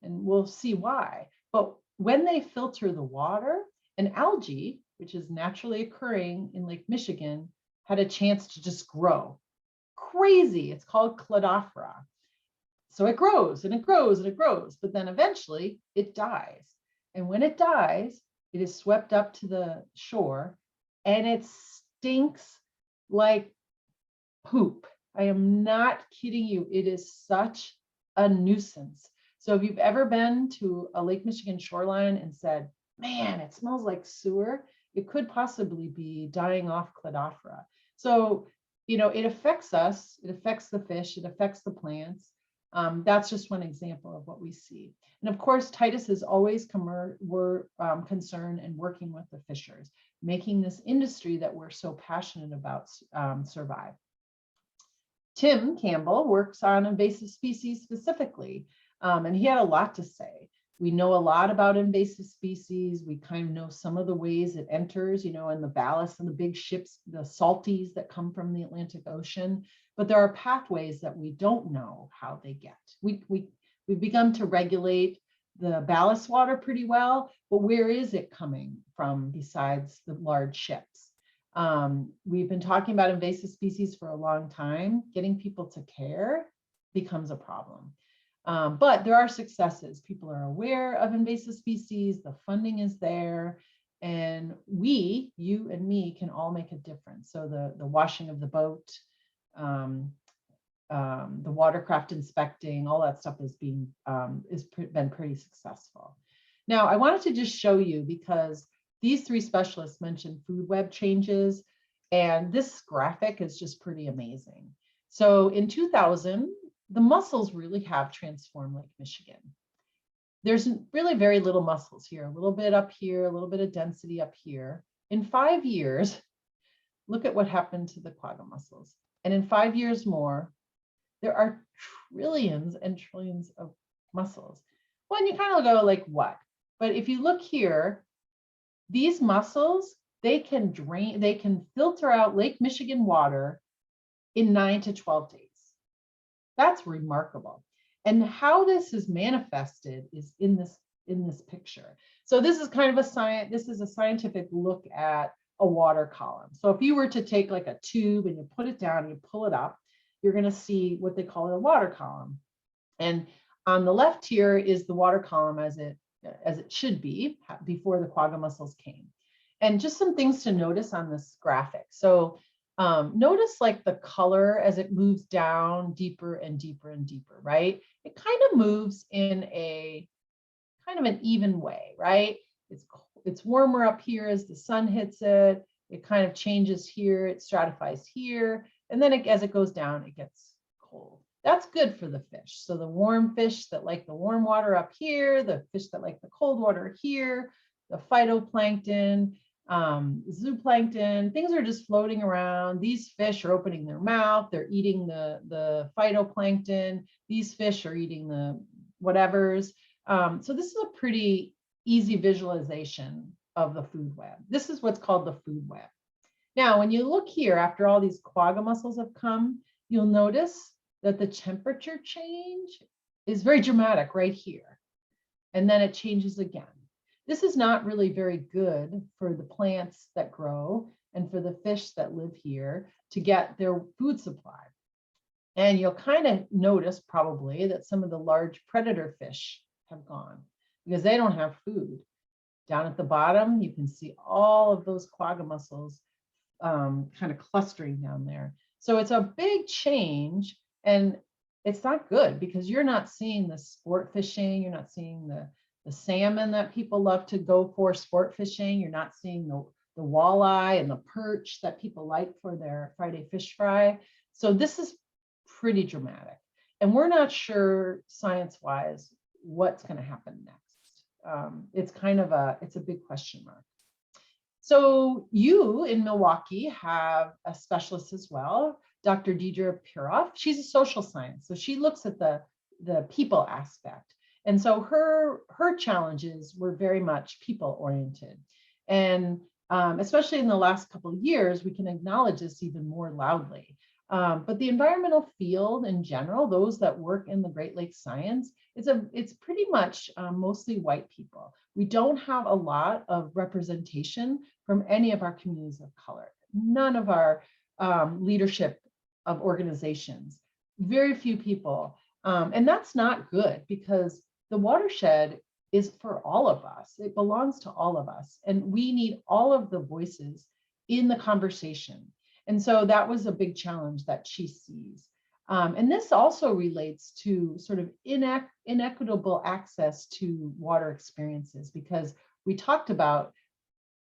B: and we'll see why. But when they filter the water, an algae, which is naturally occurring in Lake Michigan, had a chance to just grow. Crazy, it's called Cladophora. So it grows and it grows and it grows, but then eventually it dies. And when it dies, it is swept up to the shore and it stinks like poop. I am not kidding you. It is such a nuisance. So if you've ever been to a Lake Michigan shoreline and said, man, it smells like sewer, it could possibly be dying off Cladophora. So, you know, it affects us, it affects the fish, it affects the plants. That's just one example of what we see. And of course, Titus is always concerned and working with the fishers, making this industry that we're so passionate about survive. Tim Campbell works on invasive species specifically, and he had a lot to say. We know a lot about invasive species. We kind of know some of the ways it enters, you know, in the ballast and the big ships, the salties that come from the Atlantic Ocean. But there are pathways that we don't know how they get. We've begun to regulate the ballast water pretty well, but where is it coming from besides the large ships? We've been talking about invasive species for a long time. Getting people to care becomes a problem. But there are successes. People are aware of invasive species, the funding is there, and we, you and me, can all make a difference. So the washing of the boat, the watercraft inspecting, all that stuff is been pretty successful. Now, I wanted to just show you, because these three specialists mentioned food web changes, and this graphic is just pretty amazing. So in 2000, the mussels really have transformed Lake Michigan. There's really very little mussels here, a little bit up here, a little bit of density up here. In 5 years, look at what happened to the quagga mussels. And in 5 years more, there are trillions and trillions of mussels. Well, and you kind of go like, what? But if you look here, these mussels, they can drain, they can filter out Lake Michigan water in 9 to 12 days. That's remarkable. And how this is manifested is in this picture. So this is kind of a scientific look at a water column. So if you were to take like a tube and you put it down and you pull it up, you're going to see what they call a water column. And on the left here is the water column as it should be before the quagga mussels came. And just some things to notice on this graphic. So notice like the color as it moves down deeper and deeper and deeper, right? It kind of moves in a kind of an even way, right? It's warmer up here as the sun hits it. It kind of changes here, it stratifies here, and then as it goes down, it gets cold. That's good for the fish. So the warm fish that like the warm water up here, the fish that like the cold water here, the phytoplankton, zooplankton, things are just floating around. These fish are opening their mouth, they're eating the phytoplankton. These fish are eating the whatevers. So this is a pretty easy visualization of the food web. This is what's called the food web. Now, when you look here, after all these quagga mussels have come, you'll notice that the temperature change is very dramatic right here. And then it changes again. This is not really very good for the plants that grow and for the fish that live here to get their food supply. And you'll kind of notice probably that some of the large predator fish have gone because they don't have food. Down at the bottom, you can see all of those quagga mussels kind of clustering down there. So it's a big change, and it's not good because you're not seeing the sport fishing, you're not seeing the salmon that people love to go for sport fishing, you're not seeing the walleye and the perch that people like for their Friday fish fry. So this is pretty dramatic. And we're not sure science-wise what's going to happen next. It's kind of it's a big question mark. So you in Milwaukee have a specialist as well, Dr. Deidre Puroff. She's a social science. So she looks at the people aspect. And so her challenges were very much people oriented. And especially in the last couple of years, we can acknowledge this even more loudly. But the environmental field in general, those that work in the Great Lakes science, it's pretty much mostly white people. We don't have a lot of representation from any of our communities of color. None of our leadership of organizations, very few people. And that's not good, because the watershed is for all of us. It belongs to all of us. And we need all of the voices in the conversation. And so that was a big challenge that she sees. And this also relates to sort of inequitable access to water experiences, because we talked about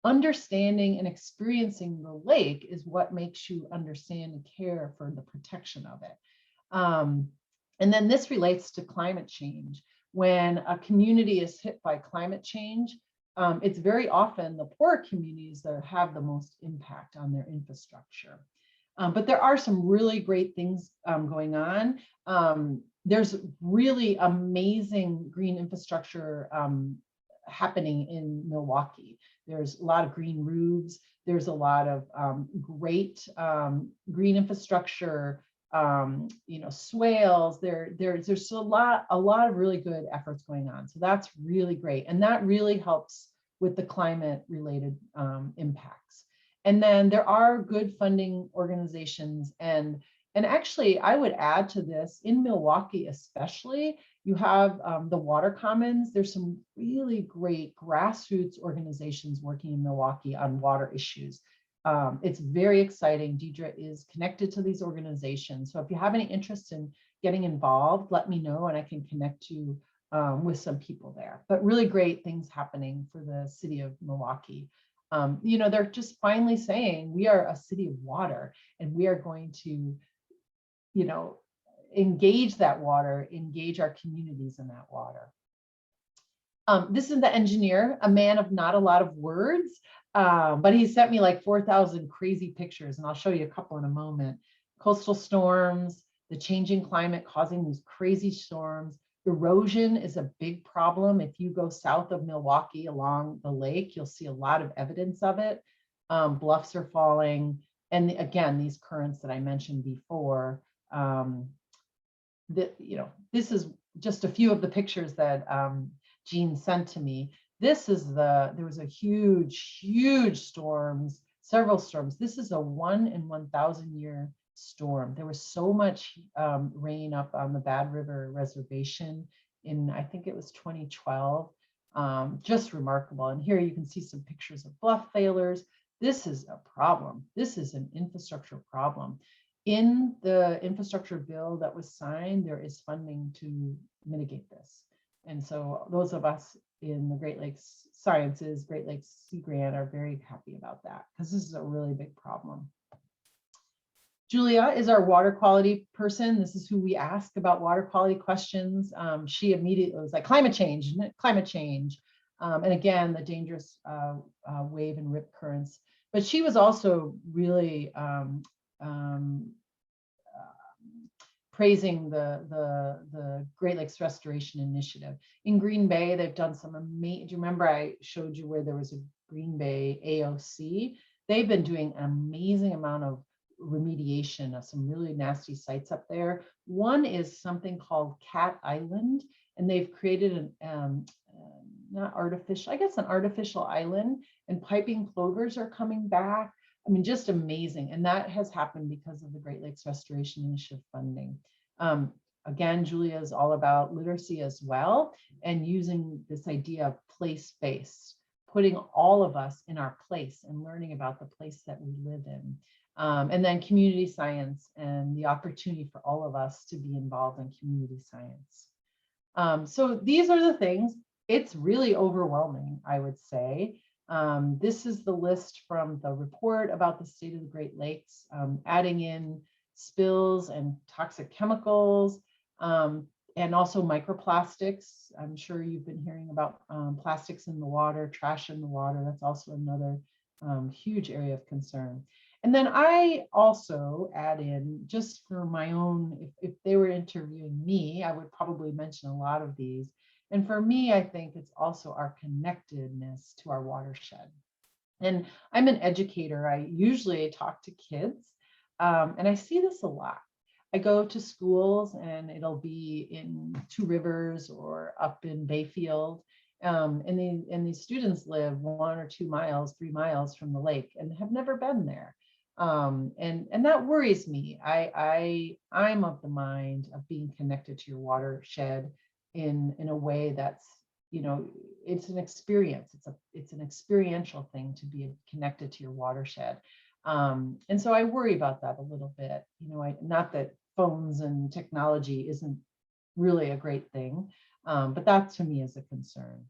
B: understanding and experiencing the lake is what makes you understand and care for the protection of it. And then this relates to climate change. When a community is hit by climate change, it's very often the poorer communities that have the most impact on their infrastructure. But there are some really great things going on. There's really amazing green infrastructure happening in Milwaukee. There's a lot of green roofs. There's a lot of great green infrastructure, swales. There's a lot of really good efforts going on. So that's really great. And that really helps with the climate related impacts. And then there are good funding organizations, and actually I would add to this, in Milwaukee especially, you have the Water Commons. There's some really great grassroots organizations working in Milwaukee on water issues. It's very exciting. Deidre is connected to these organizations. So if you have any interest in getting involved, let me know and I can connect you with some people there. But really great things happening for the city of Milwaukee. They're just finally saying we are a city of water, and we are going to, engage that water, engage our communities in that water. This is the engineer, a man of not a lot of words, but he sent me like 4,000 crazy pictures, and I'll show you a couple in a moment. Coastal storms, the changing climate causing these crazy storms. Erosion is a big problem. If you go south of Milwaukee along the lake, you'll see a lot of evidence of it. Bluffs are falling. And again, these currents that I mentioned before, this is just a few of the pictures that Jean sent to me. There was a huge storms, several storms. This is a 1 in 1,000 year storm. There was so much rain up on the Bad River Reservation in, I think it was 2012. Just remarkable. And here you can see some pictures of bluff failures. This is a problem. This is an infrastructure problem. In the infrastructure bill that was signed, there is funding to mitigate this. And so those of us in the Great Lakes Sciences, Great Lakes Sea Grant, are very happy about that, because this is a really big problem. Julia is our water quality person. This is who we ask about water quality questions. She immediately was like, climate change, isn't it? Climate change. And again, the dangerous wave and rip currents. But she was also really praising the Great Lakes Restoration Initiative. In Green Bay, they've done some amazing, do you remember I showed you where there was a Green Bay AOC? They've been doing an amazing amount of remediation of some really nasty sites up there. One is something called Cat Island, and they've created an not artificial, I guess an artificial island, and piping plovers are coming back. I mean, just amazing. And that has happened because of the Great Lakes Restoration Initiative funding. Again, Julia is all about literacy as well, and using this idea of place-based, putting all of us in our place and learning about the place that we live in. And then community science and the opportunity for all of us to be involved in community science. So these are the things. It's really overwhelming, I would say. This is the list from the report about the state of the Great Lakes, adding in spills and toxic chemicals, and also microplastics. I'm sure you've been hearing about plastics in the water, trash in the water. That's also another huge area of concern. And then I also add in, just for my own, if they were interviewing me, I would probably mention a lot of these. And for me, I think it's also our connectedness to our watershed. And I'm an educator. I usually talk to kids, and I see this a lot. I go to schools and it'll be in Two Rivers or up in Bayfield. And these students live 1 or 2 miles, 3 miles from the lake and have never been there. And that worries me. I'm of the mind of being connected to your watershed in a way that's, it's an experience. It's an experiential thing to be connected to your watershed. And so I worry about that a little bit. Not that phones and technology isn't really a great thing, but that to me is a concern.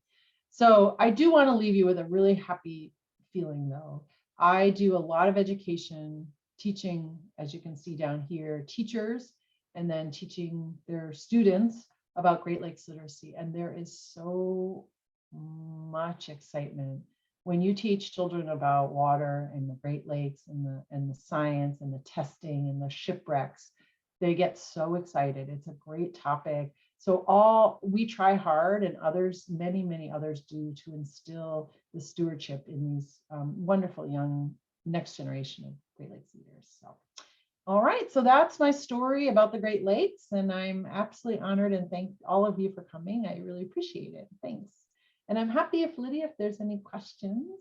B: So I do want to leave you with a really happy feeling, though. I do a lot of education, teaching, as you can see down here, teachers, and then teaching their students about Great Lakes literacy. And there is so much excitement when you teach children about water and the Great Lakes and the science and the testing and the shipwrecks. They get so excited. It's a great topic. So we try hard, and others, many others do, to instill the stewardship in these wonderful young next generation of Great Lakes leaders. So, all right, so that's my story about the Great Lakes, and I'm absolutely honored and thank all of you for coming. I really appreciate it. Thanks. And I'm happy if Lydia, if there's any questions.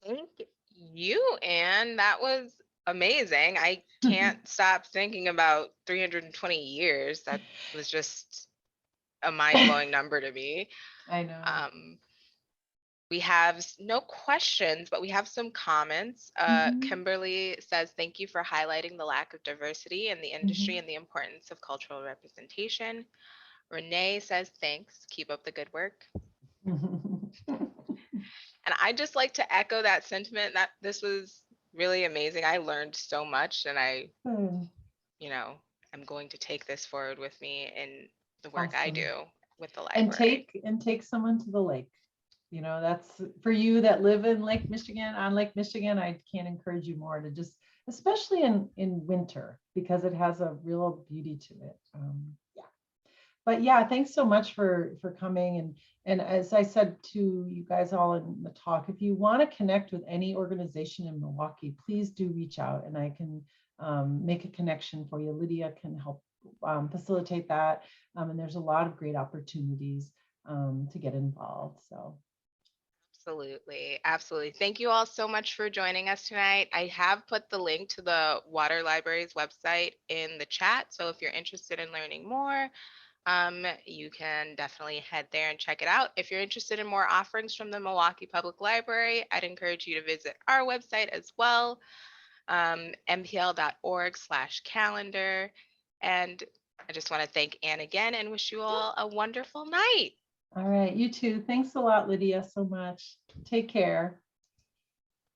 A: Thank you, Anne. That was amazing. I can't stop thinking about 320 years. That was just a mind-blowing number to me.
B: I know.
A: We have no questions, but we have some comments. Kimberly says, thank you for highlighting the lack of diversity in the industry and the importance of cultural representation. Renee says, thanks. Keep up the good work. And I just like to echo that sentiment that this was really amazing. I learned so much, and I'm going to take this forward with me in the work I do with the library.
B: And take someone to the lake. That's for you that live in Lake Michigan, on Lake Michigan. I can't encourage you more to just, especially in winter, because it has a real beauty to it. But yeah, thanks so much for coming. And as I said to you guys all in the talk, if you want to connect with any organization in Milwaukee, please do reach out, and I can make a connection for you. Lydia can help facilitate that. And there's a lot of great opportunities to get involved. So.
A: Absolutely. Absolutely. Thank you all so much for joining us tonight. I have put the link to the Water Library's website in the chat. So if you're interested in learning more, you can definitely head there and check it out. If you're interested in more offerings from the Milwaukee Public Library, I'd encourage you to visit our website as well, mpl.org/calendar. And I just want to thank Anne again and wish you all a wonderful night.
B: All right, you too. Thanks a lot, Lydia, so much. Take care.